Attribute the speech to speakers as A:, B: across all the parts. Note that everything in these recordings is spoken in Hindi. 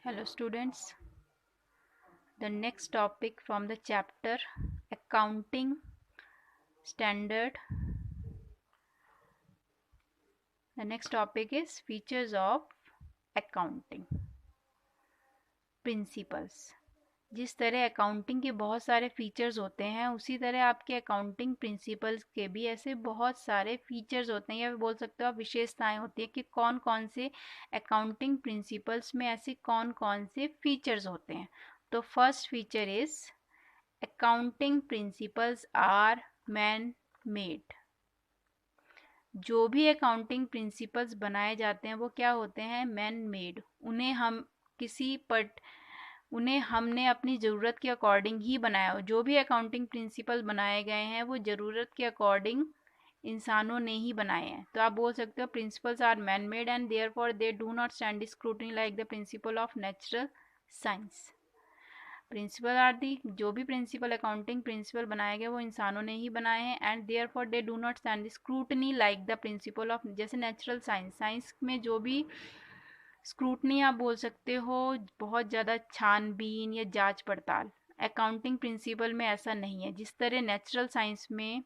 A: Hello students, the next topic from the chapter Accounting Standard. The next topic is Features of Accounting Principles. जिस तरह अकाउंटिंग के बहुत सारे फीचर्स होते हैं उसी तरह आपके अकाउंटिंग प्रिंसिपल्स के भी ऐसे बहुत सारे फीचर्स होते हैं, या बोल सकते हो आप विशेषताएं होती है कि कौन कौन से अकाउंटिंग प्रिंसिपल्स में ऐसे कौन कौन से फीचर्स होते हैं। तो first feature is accounting principles are man made. जो भी अकाउंटिंग प्रिंसिपल्स बनाए जाते हैं वो क्या होते हैं, मैन मेड। उन्हें हमने अपनी ज़रूरत के अकॉर्डिंग ही बनाया हो। जो भी अकाउंटिंग प्रिंसिपल बनाए गए हैं वो ज़रूरत के अकॉर्डिंग इंसानों ने ही बनाए हैं। तो आप बोल सकते हो principles are man made and therefore they do not stand scrutiny like the principle of natural science. Principle are the, जो भी प्रिंसिपल अकाउंटिंग प्रिंसिपल बनाए गए वो इंसानों ने ही बनाए हैं and therefore they do not stand scrutiny like the principle of, जैसे नेचुरल साइंस में जो भी स्क्रूटनी आप बोल सकते हो बहुत ज़्यादा छानबीन या जांच पड़ताल, अकाउंटिंग प्रिंसिपल में ऐसा नहीं है। जिस तरह नेचुरल साइंस में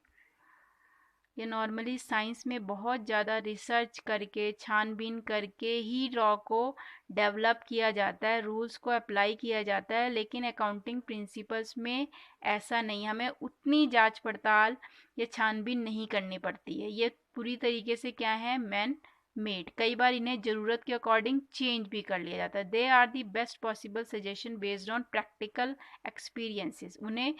A: या नॉर्मली साइंस में बहुत ज़्यादा रिसर्च करके छानबीन करके ही लॉ को डेवलप किया जाता है, रूल्स को अप्लाई किया जाता है, लेकिन अकाउंटिंग प्रिंसिपल्स में ऐसा नहीं, हमें उतनी जांच पड़ताल या छानबीन नहीं करनी पड़ती है। ये पूरी तरीके से क्या है, मैन मेड। कई बार इन्हें ज़रूरत के अकॉर्डिंग चेंज भी कर लिया जाता है। They are the best possible suggestion based on practical experiences. उन्हें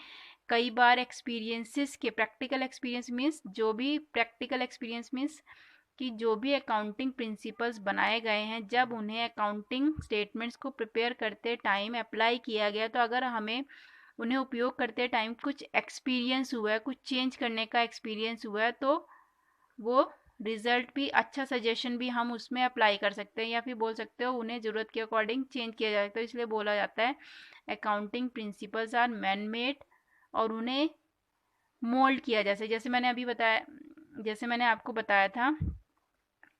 A: कई बार एक्सपीरियंसेस के, प्रैक्टिकल एक्सपीरियंस मीन्स जो भी प्रैक्टिकल एक्सपीरियंस मीन्स कि जो भी अकाउंटिंग प्रिंसिपल्स बनाए गए हैं जब उन्हें अकाउंटिंग स्टेटमेंट्स को प्रिपेयर करते टाइम अप्लाई किया गया, तो अगर हमें उन्हें उपयोग करते टाइम कुछ एक्सपीरियंस हुआ है, कुछ चेंज करने का एक्सपीरियंस हुआ है, तो वो रिजल्ट भी, अच्छा सजेशन भी हम उसमें अप्लाई कर सकते हैं, या फिर बोल सकते हो उन्हें ज़रूरत के अकॉर्डिंग चेंज किया जा सकता है। इसलिए बोला जाता है accounting principles are man made और उन्हें मोल्ड किया जैसे मैंने आपको बताया था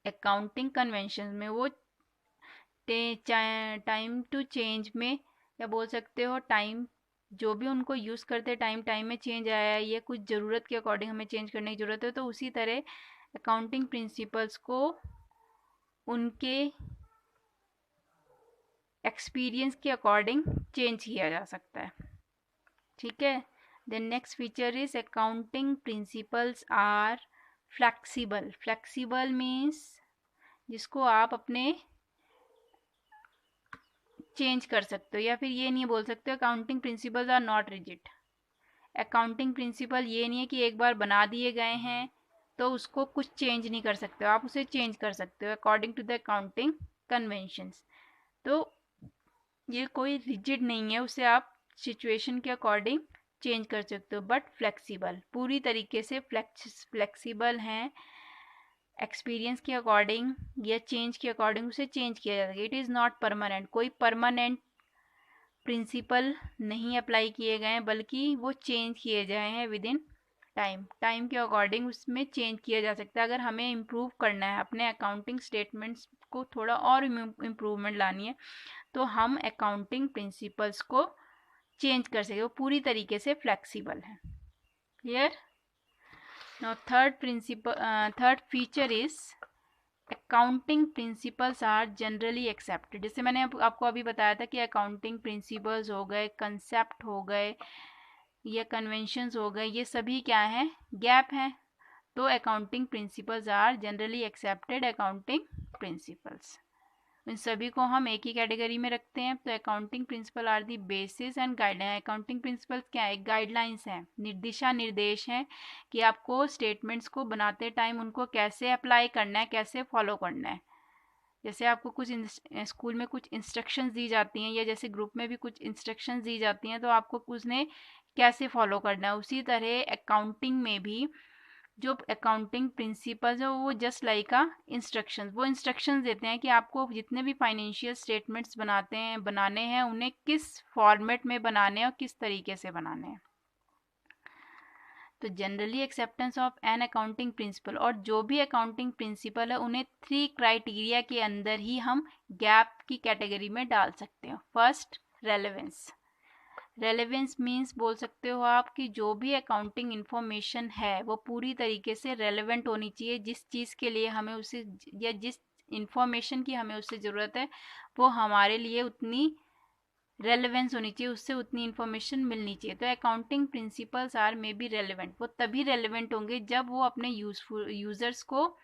A: अकाउंटिंग कन्वेंशन में वो टाइम टू चेंज में, या बोल सकते हो टाइम जो भी उनको यूज़ करते टाइम में चेंज आया है, ये कुछ ज़रूरत के अकॉर्डिंग हमें चेंज करने की ज़रूरत है, तो उसी तरह अकाउंटिंग प्रिंसिपल्स को उनके एक्सपीरियंस के अकॉर्डिंग चेंज किया जा सकता है। ठीक है। The next feature is accounting principles are flexible. Flexible means जिसको आप अपने चेंज कर सकते हो, या फिर ये नहीं बोल सकते accounting principles are not rigid. Accounting principle ये नहीं है कि एक बार बना दिए गए हैं तो उसको कुछ चेंज नहीं कर सकते हो, आप उसे चेंज कर सकते हो according to the accounting conventions. तो ये कोई रिजिड नहीं है, उसे आप सिचुएशन के अकॉर्डिंग चेंज कर सकते हो, बट फ्लेक्सिबल, पूरी तरीके से फ्लेक्सिबल हैं। एक्सपीरियंस के अकॉर्डिंग या चेंज के अकॉर्डिंग उसे चेंज किया जा सके। इट इज़ नॉट परमानेंट, कोई परमानेंट प्रिंसिपल नहीं अप्लाई किए गए हैं, बल्कि वो चेंज किए जाए हैं विद इन टाइम के अकॉर्डिंग उसमें चेंज किया जा सकता है। अगर हमें इम्प्रूव करना है, अपने अकाउंटिंग स्टेटमेंट्स को थोड़ा और इम्प्रूवमेंट लानी है, तो हम अकाउंटिंग प्रिंसिपल्स को चेंज कर सके, वो पूरी तरीके से फ्लेक्सिबल है। Clear. Now third feature is accounting principles are generally accepted. जैसे मैंने आपको अभी बताया था कि अकाउंटिंग प्रिंसिपल्स हो गए, कंसेप्ट हो गए या कन्वेंशंस हो गए, ये सभी क्या हैं, गैप हैं। तो accounting principles are generally accepted accounting principles, इन सभी को हम एक ही कैटेगरी में रखते हैं। तो accounting principle are the basis and guideline. Accounting principles क्या है, गाइडलाइंस हैं, दिशा निर्देश हैं कि आपको स्टेटमेंट्स को बनाते टाइम उनको कैसे अप्लाई करना है, कैसे फॉलो करना है। जैसे आपको कुछ स्कूल में कुछ इंस्ट्रक्शंस दी जाती हैं, या जैसे ग्रुप में भी कुछ इंस्ट्रक्शंस दी जाती हैं, तो आपको उसने कैसे फॉलो करना है, उसी तरह अकाउंटिंग में भी जो अकाउंटिंग प्रिंसिपल्स है वो जस्ट लाइक इंस्ट्रक्शंस, वो इंस्ट्रक्शंस देते हैं कि आपको जितने भी फाइनेंशियल स्टेटमेंट्स बनाने हैं उन्हें किस फॉर्मेट में बनाने हैं और किस तरीके से बनाने हैं। तो generally acceptance of an accounting principle, और जो भी अकाउंटिंग प्रिंसिपल है उन्हें 3 क्राइटेरिया के अंदर ही हम गैप की कैटेगरी में डाल सकते हैं। First, relevance. रेलेवेंस मीन्स बोल सकते हो आप कि जो भी अकाउंटिंग इन्फॉर्मेशन है वो पूरी तरीके से रेलेवेंट होनी चाहिए, जिस चीज़ के लिए हमें उसे, या जिस इंफॉर्मेशन की हमें उससे ज़रूरत है वो हमारे लिए उतनी रेलेवेंस होनी चाहिए, उससे उतनी इन्फॉर्मेशन मिलनी चाहिए। तो accounting principles are may be relevant, वो तभी रेलेवेंट होंगे जब वो अपने यूज़र्स को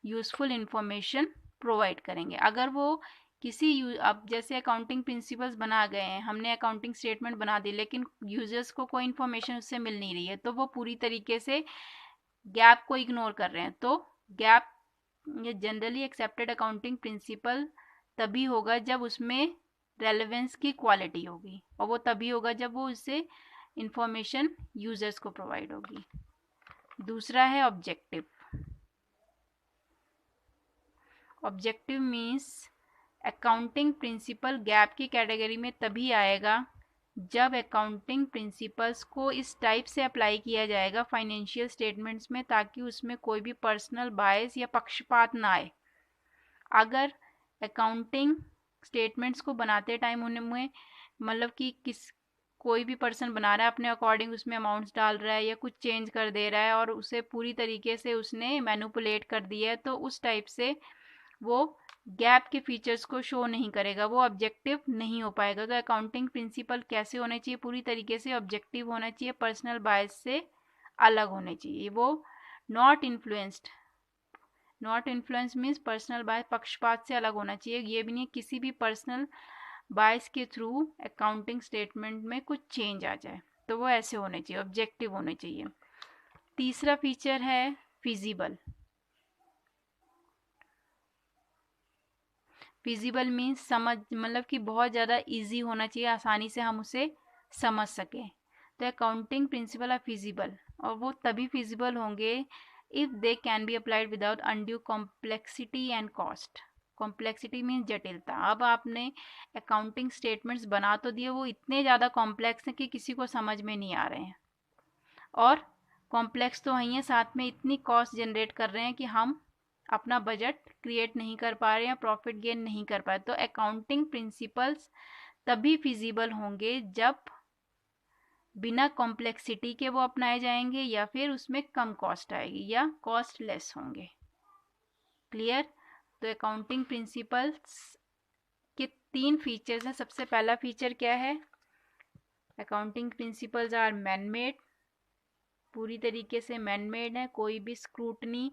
A: यूज़फुल इन्फॉर्मेशन प्रोवाइड करेंगे। अगर वो अब जैसे अकाउंटिंग प्रिंसिपल्स बना गए हैं, हमने अकाउंटिंग स्टेटमेंट बना दी, लेकिन यूजर्स को कोई इन्फॉर्मेशन उससे मिल नहीं रही है, तो वो पूरी तरीके से गैप को इग्नोर कर रहे हैं। तो गैप, ये जनरली एक्सेप्टेड अकाउंटिंग प्रिंसिपल तभी होगा जब उसमें रेलेवेंस की क्वालिटी होगी, और वो तभी होगा जब वो उससे इंफॉर्मेशन यूजर्स को प्रोवाइड होगी। दूसरा है objective. Objective means accounting principle gap की कैटेगरी में तभी आएगा जब अकाउंटिंग प्रिंसिपल्स को इस टाइप से अप्लाई किया जाएगा फाइनेंशियल स्टेटमेंट्स में, ताकि उसमें कोई भी पर्सनल बायस या पक्षपात ना आए। अगर अकाउंटिंग स्टेटमेंट्स को बनाते टाइम उनमें मतलब कि कोई भी पर्सन बना रहा है अपने अकॉर्डिंग, उसमें अमाउंट्स डाल रहा है या कुछ चेंज कर दे रहा है और उसे पूरी तरीके से उसने मैनिपुलेट कर दिया है, तो उस टाइप से वो गैप के फीचर्स को शो नहीं करेगा, वो ऑब्जेक्टिव नहीं हो पाएगा। तो अकाउंटिंग प्रिंसिपल कैसे होने चाहिए? पूरी तरीके से ऑब्जेक्टिव होना चाहिए, पर्सनल बायस से अलग होने चाहिए। वो not influenced, not influence means personal bias, पक्षपात से अलग होना चाहिए। ये भी नहीं किसी भी पर्सनल बायस के थ्रू अकाउंटिंग स्टेटमेंट में कुछ चेंज आ जाए, तो वो ऐसे होने चाहिए, ऑब्जेक्टिव होने चाहिए। तीसरा फीचर है फिजिबल। फिजिबल मीन्स समझ, मतलब कि बहुत ज़्यादा इजी होना चाहिए, आसानी से हम उसे समझ सकें। तो अकाउंटिंग प्रिंसिपल आर फिजिबल, और वो तभी फिजिबल होंगे if they can be applied without undue complexity and cost. Complexity means जटिलता। अब आपने अकाउंटिंग स्टेटमेंट्स बना तो दिए, वो इतने ज़्यादा कॉम्प्लेक्स हैं कि किसी को समझ में नहीं आ रहे हैं, और कॉम्प्लेक्स तो वही है, साथ में इतनी कॉस्ट जनरेट कर रहे हैं कि हम अपना बजट क्रिएट नहीं कर पा रहे हैं, प्रॉफिट गेन नहीं कर पा रहे। तो अकाउंटिंग प्रिंसिपल्स तभी फिजिबल होंगे जब बिना कॉम्प्लेक्सिटी के वो अपनाए जाएंगे, या फिर उसमें कम कॉस्ट आएगी, या कॉस्ट लेस होंगे। क्लियर? तो अकाउंटिंग प्रिंसिपल्स के 3 फीचर्स हैं। सबसे पहला फीचर क्या है? Accounting principles are man made, पूरी तरीके से मैन मेड है, कोई भी स्क्रूटनी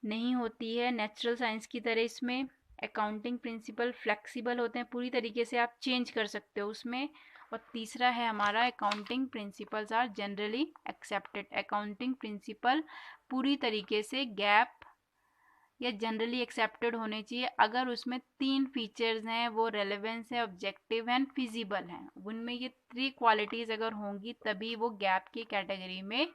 A: नहीं होती है नेचुरल साइंस की तरह। इसमें अकाउंटिंग प्रिंसिपल फ्लेक्सिबल होते हैं, पूरी तरीके से आप चेंज कर सकते हो उसमें। और तीसरा है हमारा accounting principles are generally accepted. Accounting principle पूरी तरीके से गैप या जनरली एक्सेप्टेड होने चाहिए अगर उसमें 3 फीचर्स हैं, वो रेलेवेंस है, ऑब्जेक्टिव एंड फिजिबल हैं। उनमें ये 3 क्वालिटीज़ अगर होंगी तभी वो गैप की कैटेगरी में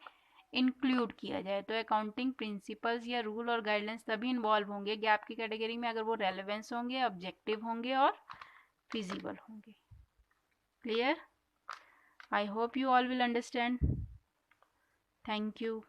A: इंक्लूड किया जाए। तो अकाउंटिंग प्रिंसिपल्स या रूल और गाइडलाइंस तभी इन्वॉल्व होंगे गैप की कैटेगरी में अगर वो रेलेवेंस होंगे, ऑब्जेक्टिव होंगे और फिजिबल होंगे। Clear? I hope you all will understand. Thank you.